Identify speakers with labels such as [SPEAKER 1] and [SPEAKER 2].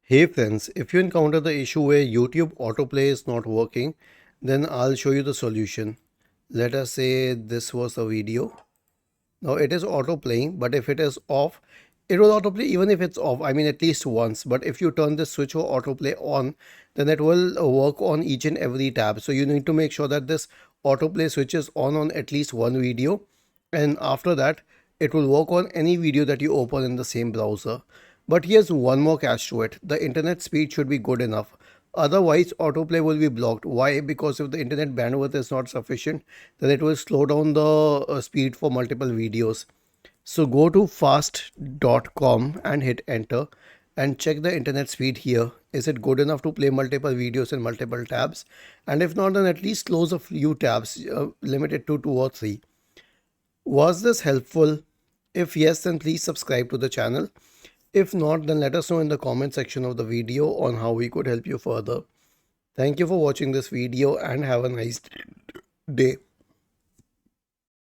[SPEAKER 1] Hey friends, if you encounter the issue where YouTube autoplay is not working, then I'll show you the solution. Let us say this was a video. Now it is autoplaying, but if it is off, it will autoplay even if it's off. I mean, at least once. But if you turn this switch for autoplay on, then it will work on each and every tab. So you need to make sure that this autoplay switch is on at least one video. And after that, it will work on any video that you open in the same browser. But here's one more catch to it. The internet speed should be good enough. Otherwise, autoplay will be blocked. Why? Because if the internet bandwidth is not sufficient, then it will slow down the speed for multiple videos. So go to fast.com and hit enter and check the internet speed here. Is it good enough to play multiple videos in multiple tabs? And if not, then at least close a few tabs, limited to 2 or 3. Was this helpful? If yes, then please subscribe to the channel. If not, then let us know in the comment section of the video on how we could help you further. Thank you for watching this video and have a nice day.